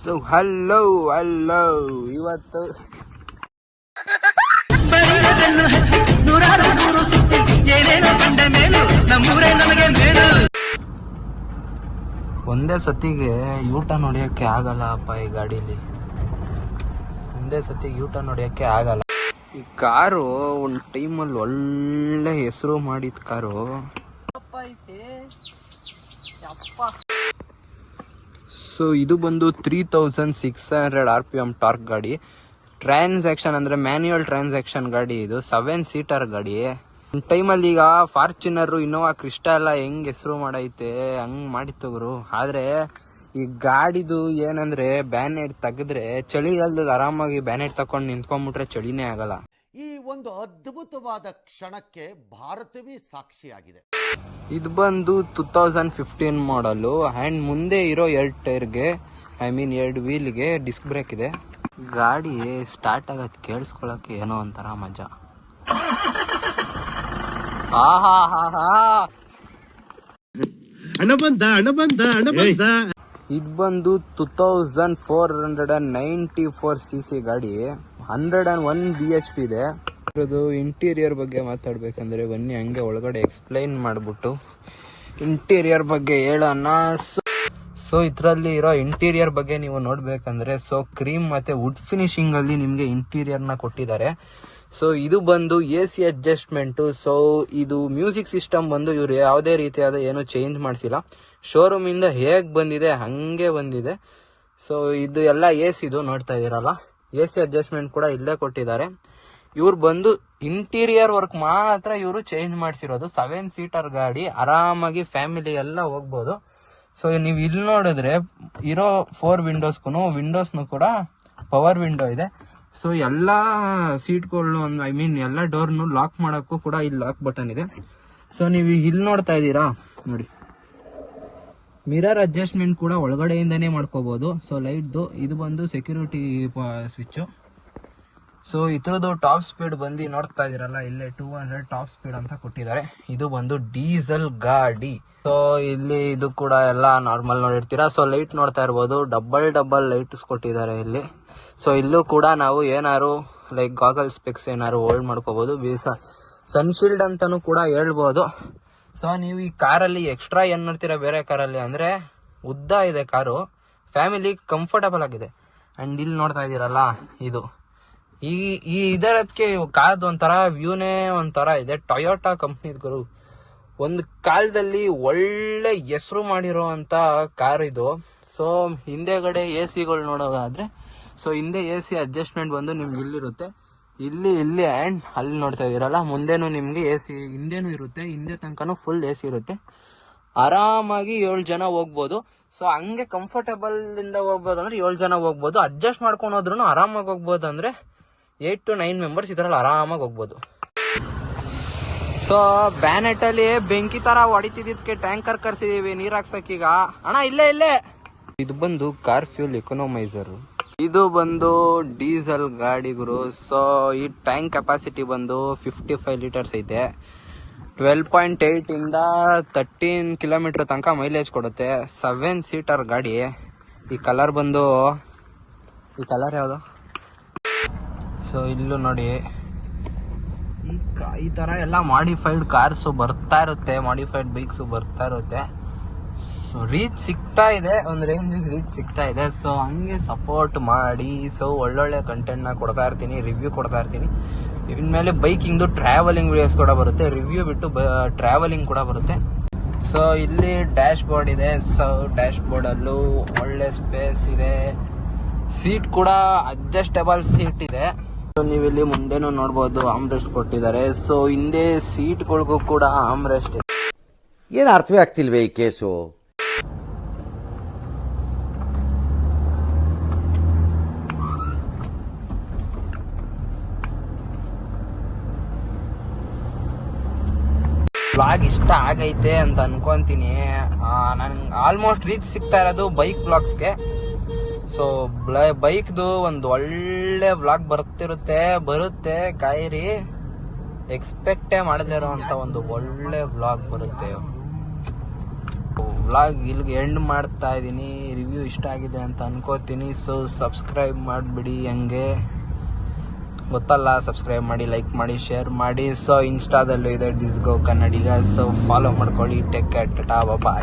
So hello ಇವತ್ತು ಒಂದೇ ಸತಿಗೆ U-turn ಹೊಡಿಯೋಕ್ಕೆ ಆಗಲ್ಲ ಅಪ್ಪ ಈ ಗಾಡೀಲಿ. ಒಂದೇ ಸತಿಗೆ ಯೂಟರ್ನ್ ಹೊಡಿಯೋಕ್ಕೆ ಆಗಲ್ಲ. ಈ ಕಾರು ಒಂದು ಟೈಮಲ್ಲಿ ಒಳ್ಳೆ ಹೆಸರು ಮಾಡಿದ ಕಾರು. ಸೊ ಇದು ಬಂದು 3600 RPM ಟಾರ್ಕ್ ಗಾಡಿ. ಟ್ರಾನ್ಸಾಕ್ಷನ್ ಅಂದರೆ ಮ್ಯಾನ್ಯುಯಲ್ ಟ್ರಾನ್ಸಾಕ್ಷನ್ ಗಾಡಿ. ಇದು 7 ಸೀಟರ್ ಗಾಡಿ. ಟೈಮಲ್ಲಿ ಈಗ ಫಾರ್ಚುನರು, ಇನ್ನೋವಾ ಕ್ರಿಸ್ಟಾ ಎಲ್ಲ ಹೆಂಗ್ ಹೆಸರು ಮಾಡೈತೆ ಹಂಗ್ ಮಾಡಿತ್ತು ಗುರು. ಆದ್ರೆ ಈ ಗಾಡಿದು ಏನಂದ್ರೆ ಬ್ಯಾನೆಟ್ ತೆಗೆದ್ರೆ ಚಳಿಗಾಲದಲ್ಲಿ ಆರಾಮಾಗಿ ಬ್ಯಾನೆಟ್ ತಕೊಂಡು ನಿಂತ್ಕೊಂಡ್ಬಿಟ್ರೆ ಚಳಿನೇ ಆಗಲ್ಲ. ಈ ಒಂದು ಅದ್ಭುತವಾದ ಕ್ಷಣಕ್ಕೆ ಭಾರತವೇ ಸಾಕ್ಷಿಯಾಗಿದೆ. ಇದು ಬಂದು 2015 ಮಾಡಲು ಆ್ಯಂಡ್ ಮುಂದೆ ಇರೋ 2 ಟೈರ್ಗೆ 2 ವೀಲ್ಗೆ ಡಿಸ್ಕ್ ಬ್ರೇಕ್ ಇದೆ. ಗಾಡಿ ಸ್ಟಾರ್ಟ್ ಆಗೋದು ಕೇಳಿಸ್ಕೊಳಕ್ಕೆ ಏನೋ ಒಂಥರ ಮಜಾ. ಇದು ಬಂದು 2494 cc ಗಾಡಿ. 101 BHP ಇದೆ. ಇದು ಇಂಟೀರಿಯರ್ ಬಗ್ಗೆ ಮಾತಾಡ್ಬೇಕಂದ್ರೆ ಬನ್ನಿ ಹಂಗೆ ಒಳಗಡೆ ಎಕ್ಸ್ಪ್ಲೈನ್ ಮಾಡ್ಬಿಟ್ಟು ಇಂಟೀರಿಯರ್ ಬಗ್ಗೆ ಹೇಳೋಣ. ಸೊ ಇದರಲ್ಲಿ ಇರೋ ಇಂಟೀರಿಯರ್ ಬಗ್ಗೆ ನೀವು ನೋಡ್ಬೇಕಂದ್ರೆ ಸೊ ಕ್ರೀಮ್ ಮತ್ತೆ ವುಡ್ ಫಿನಿಶಿಂಗ್ ಅಲ್ಲಿ ನಿಮ್ಗೆ ಇಂಟೀರಿಯರ್ ನ ಕೊಟ್ಟಿದ್ದಾರೆ. ಸೊ ಇದು ಬಂದು AC ಅಡ್ಜಸ್ಟ್ಮೆಂಟು. ಸೊ ಇದು ಮ್ಯೂಸಿಕ್ ಸಿಸ್ಟಮ್ ಬಂದು ಇವ್ರು ಯಾವುದೇ ರೀತಿಯಾದ ಏನು ಚೇಂಜ್ ಮಾಡಿಸಿಲ್ಲ. ಶೋರೂಮ್ ಇಂದ ಹೇಗ್ ಬಂದಿದೆ ಹಂಗೆ ಬಂದಿದೆ. ಸೊ ಇದು ಎಲ್ಲ AC ನೋಡ್ತಾ ಇದೀರಲ್ಲ, AC ಅಡ್ಜಸ್ಟ್ಮೆಂಟ್ ಕೂಡ ಇಲ್ಲೇ ಕೊಟ್ಟಿದ್ದಾರೆ. ಇವ್ರು ಬಂದು ಇಂಟೀರಿಯರ್ ವರ್ಕ್ ಮಾತ್ರ ಇವರು ಚೇಂಜ್ ಮಾಡಿಸಿರೋದು. 7 ಸೀಟರ್ ಗಾಡಿ, ಆರಾಮಾಗಿ ಫ್ಯಾಮಿಲಿ ಎಲ್ಲ ಹೋಗ್ಬೋದು. ಸೊ ನೀವು ಇಲ್ಲಿ ನೋಡಿದ್ರೆ ಇರೋ 4 ವಿಂಡೋಸ್ನು ಕೂಡ ಪವರ್ ವಿಂಡೋ ಇದೆ. ಸೊ ಎಲ್ಲ ಸೀಟ್ಗಳು ಎಲ್ಲ ಡೋರ್ನು ಲಾಕ್ ಮಾಡೋಕ್ಕೂ ಕೂಡ ಇಲ್ಲಿ ಲಾಕ್ ಬಟನ್ ಇದೆ. ಸೊ ನೀವು ಇಲ್ಲಿ ನೋಡ್ತಾ ಇದ್ದೀರಾ ನೋಡಿ, ಮಿರರ್ ಅಡ್ಜಸ್ಟ್ಮೆಂಟ್ ಕೂಡ ಒಳಗಡೆಯಿಂದನೇ ಮಾಡ್ಕೋಬಹುದು. ಸೊ ಲೈಟ್ದು ಇದು ಬಂದು ಸೆಕ್ಯೂರಿಟಿ ಸ್ವಿಚ್ಚು. ಸೊ ಇದ್ರದ್ದು ಟಾಪ್ ಸ್ಪೀಡ್ ಬಂದು ನೋಡ್ತಾ ಇದೀರಲ್ಲ, ಇಲ್ಲೇ 200 ಟಾಪ್ ಸ್ಪೀಡ್ ಅಂತ ಕೊಟ್ಟಿದ್ದಾರೆ. ಇದು ಬಂದು ಡೀಸೆಲ್ ಗಾಡಿ. ಸೊ ಇಲ್ಲಿ ಇದು ಕೂಡ ಎಲ್ಲ ನಾರ್ಮಲ್ ನೋಡಿರ್ತೀರಾ. ಸೊ ಲೈಟ್ ನೋಡ್ತಾ ಇರ್ಬೋದು, ಡಬಲ್ ಲೈಟ್ಸ್ ಕೊಟ್ಟಿದ್ದಾರೆ ಇಲ್ಲಿ. ಸೊ ಇಲ್ಲೂ ಕೂಡ ನಾವು ಏನಾರು ಲೈಕ್ ಗಾಗಲ್ ಸ್ಪೆಕ್ಸ್ ಏನಾರು ಹೋಲ್ಡ್ ಮಾಡ್ಕೋಬಹುದು. ಸನ್ಶೀಲ್ಡ್ ಅಂತಾನು ಕೂಡ ಹೇಳ್ಬೋದು. ಸೊ ನೀವು ಈ ಕಾರಲ್ಲಿ ಎಕ್ಸ್ಟ್ರಾ ಏನ್ ನೋಡ್ತೀರಾ ಬೇರೆ ಕಾರಲ್ಲಿ ಅಂದ್ರೆ ಉದ್ದ ಇದೆ ಕಾರು, ಫ್ಯಾಮಿಲಿ ಕಂಫರ್ಟಬಲ್ ಆಗಿದೆ. ಅಂಡ್ ಇಲ್ಲಿ ನೋಡ್ತಾ ಇದೀರಲ್ಲ, ಇದು ಈ ಇದರದಕ್ಕೆ ಕಾರ್ದು ಒಂಥರ ವ್ಯೂನೇ ಒಂಥರ ಇದೆ. ಟೊಯೋಟಾ ಕಂಪ್ನಿದ್ಗಳು ಒಂದು ಕಾಲದಲ್ಲಿ ಒಳ್ಳೆ ಹೆಸರು ಮಾಡಿರೋ ಅಂತ ಕಾರ್ ಇದು. ಸೊ ಹಿಂದೆಗಡೆ AC ನೋಡೋದಾದ್ರೆ, ಸೊ ಹಿಂದೆ AC ಅಡ್ಜಸ್ಟ್ಮೆಂಟ್ ಬಂದು ನಿಮ್ಗೆ ಇಲ್ಲಿರುತ್ತೆ, ಇಲ್ಲಿ ಆ್ಯಂಡ್ ಅಲ್ಲಿ ನೋಡ್ತಾ ಇದೀರಲ್ಲ, ಮುಂದೆನೂ ನಿಮ್ಗೆ AC ಹಿಂದೆನೂ ಇರುತ್ತೆ, ಹಿಂದೆ ತನಕನೂ ಫುಲ್ AC ಇರುತ್ತೆ. ಆರಾಮಾಗಿ 7 ಜನ ಹೋಗ್ಬೋದು. ಸೊ ಹಂಗೆ ಕಂಫರ್ಟಬಲ್ ಇಂದ ಹೋಗ್ಬೋದು ಅಂದ್ರೆ 7 ಜನ ಹೋಗ್ಬೋದು. ಅಡ್ಜಸ್ಟ್ ಮಾಡ್ಕೊಂಡು ಹೋದ್ರು ಆರಾಮಾಗಿ ಹೋಗ್ಬೋದು ಅಂದ್ರೆ 8 to 9 ಮೆಂಬರ್ಸ್ ಇದರಲ್ಲಿ ಆರಾಮಾಗಿ ಹೋಗ್ಬೋದು. ಸೊ ಬ್ಯಾನೆಟ್ ಅಲ್ಲಿ ಬೆಂಕಿ ತರ ಹೊಡಿತಿದ್ದಕ್ಕೆ ಟ್ಯಾಂಕರ್ ಕರ್ಸಿದೀವಿ ನೀರ್ ಹಾಕ್ಸಕ್ಕೀಗ. ಅಣ್ಣ ಇಲ್ಲೇ ಇದು ಬಂದು ಕಾರ್ ಫ್ಯೂಲ್ ಎಕನಾಮೈಸರ್. ಇದು ಬಂದು ಡೀಸೆಲ್ ಗಾಡಿ ಗುರು. ಸೊ ಈ ಟ್ಯಾಂಕ್ ಕೆಪಾಸಿಟಿ ಬಂದು 55 ಲೀಟರ್ಸ್ ಐತೆ. 12.8 ಇಂದ 13 ಕಿಲೋಮೀಟರ್ ತನಕ ಮೈಲೇಜ್ ಕೊಡುತ್ತೆ. 7 ಸೀಟರ್ ಗಾಡಿ. ಈ ಕಲರ್ ಯಾವುದು? ಸೊ ಇಲ್ಲೂ ನೋಡಿ, ಈ ತರ ಎಲ್ಲ ಮಾಡಿಫೈಡ್ ಕಾರ್ಸ್ ಬರ್ತಾ ಇರುತ್ತೆ, ಮಾಡಿಫೈಡ್ ಬೈಕ್ಸ್ ಬರ್ತಾ ಇರುತ್ತೆ. ಸೊ ರೀಚ್ ಸಿಗ್ತಾ ಇದೆ, ಒಂದು ರೇಂಜಿಗೆ ರೀಚ್ ಸಿಗ್ತಾ ಇದೆ. ಸೊ ಹಂಗೆ ಸಪೋರ್ಟ್ ಮಾಡಿ. ಸೊ ಒಳ್ಳೊಳ್ಳೆ ಕಂಟೆಂಟ್ ನ ಕೊಡ್ತಾ ಇರ್ತೀನಿ, ರಿವ್ಯೂ ಕೊಡ್ತಾ ಇರ್ತೀನಿ. ಇನ್ಮೇಲೆ ಬೈಕಿಂಗ್ದು ಟ್ರಾವೆಲಿಂಗ್ ವಿಡಿಯೋಸ್ ಕೂಡ ಬರುತ್ತೆ, ರಿವ್ಯೂ ಬಿಟ್ಟು ಟ್ರಾವೆಲಿಂಗ್ ಕೂಡ ಬರುತ್ತೆ. ಸೊ ಇಲ್ಲಿ ಡ್ಯಾಶ್ ಬೋರ್ಡ್ ಇದೆ. ಸೊ ಡ್ಯಾಶ್ ಬೋರ್ಡ್ ಅಲ್ಲೂ ಒಳ್ಳೆ ಸ್ಪೇಸ್ ಇದೆ. ಸೀಟ್ ಕೂಡ ಅಡ್ಜಸ್ಟಬಲ್ ಸೀಟ್ ಇದೆ. ನೀವು ಇಲ್ಲಿ ಮುಂದೆನೂ ನೋಡ್ಬೋದು, ಆಮ್ರೆಸ್ಟ್ ಕೊಟ್ಟಿದ್ದಾರೆ. ಸೊ ಹಿಂದೆ ಸೀಟ್ಗಳಿಗೂ ಕೂಡ ಆಮ್ರೆಸ್ಟ್ ಇದೆ. ಏನು ಅರ್ಥವೇ ಆಗ್ತಿಲ್ವೇ ಈ ಕೇಸು? ವ್ಲಾಗ್ ಇಷ್ಟ ಆಗೈತೆ ಅಂತ ಅನ್ಕೊಂತೀನಿ. ನನ್ಗೆ ಆಲ್ಮೋಸ್ಟ್ ರೀಚ್ ಸಿಗ್ತಾ ಇರೋದು ಬೈಕ್ ವ್ಲಾಗ್ಸ್ಗೆ. ಸೊ ಬೈಕ್ದು ಒಂದು ಒಳ್ಳೆ ವ್ಲಾಗ್ ಬರುತ್ತೆ, ಕಾಯಿರಿ. ಎಕ್ಸ್ಪೆಕ್ಟೇ ಮಾಡದೇ ಇರೋಂಥ ಒಂದು ಒಳ್ಳೆ ವ್ಲಾಗ್ ಬರುತ್ತೆ. ವ್ಲಾಗ್ ಇಲ್ಲಿಗೆ ಎಂಡ್ ಮಾಡ್ತಾ ಇದ್ದೀನಿ. ರಿವ್ಯೂ ಇಷ್ಟ ಆಗಿದೆ ಅಂತ ಅನ್ಕೋತೀನಿ. ಸೊ ಸಬ್ಸ್ಕ್ರೈಬ್ ಮಾಡಿಬಿಡಿ, ಹಂಗೆ ಗೊತ್ತಲ್ಲ, ಸಬ್ಸ್ಕ್ರೈಬ್ ಮಾಡಿ, ಲೈಕ್ ಮಾಡಿ, ಶೇರ್ ಮಾಡಿ. ಸೊ ಇನ್ಸ್ಟಾದಲ್ಲೂ ಇದೆ ಡಿಸ್ಗೋ ಕನ್ನಡಿಗ. ಸೊ ಫಾಲೋ ಮಾಡ್ಕೊಳ್ಳಿ. ಟೇಕ್ ಕೇರ್, ಟಾಟಾ, ಬಾಯ್.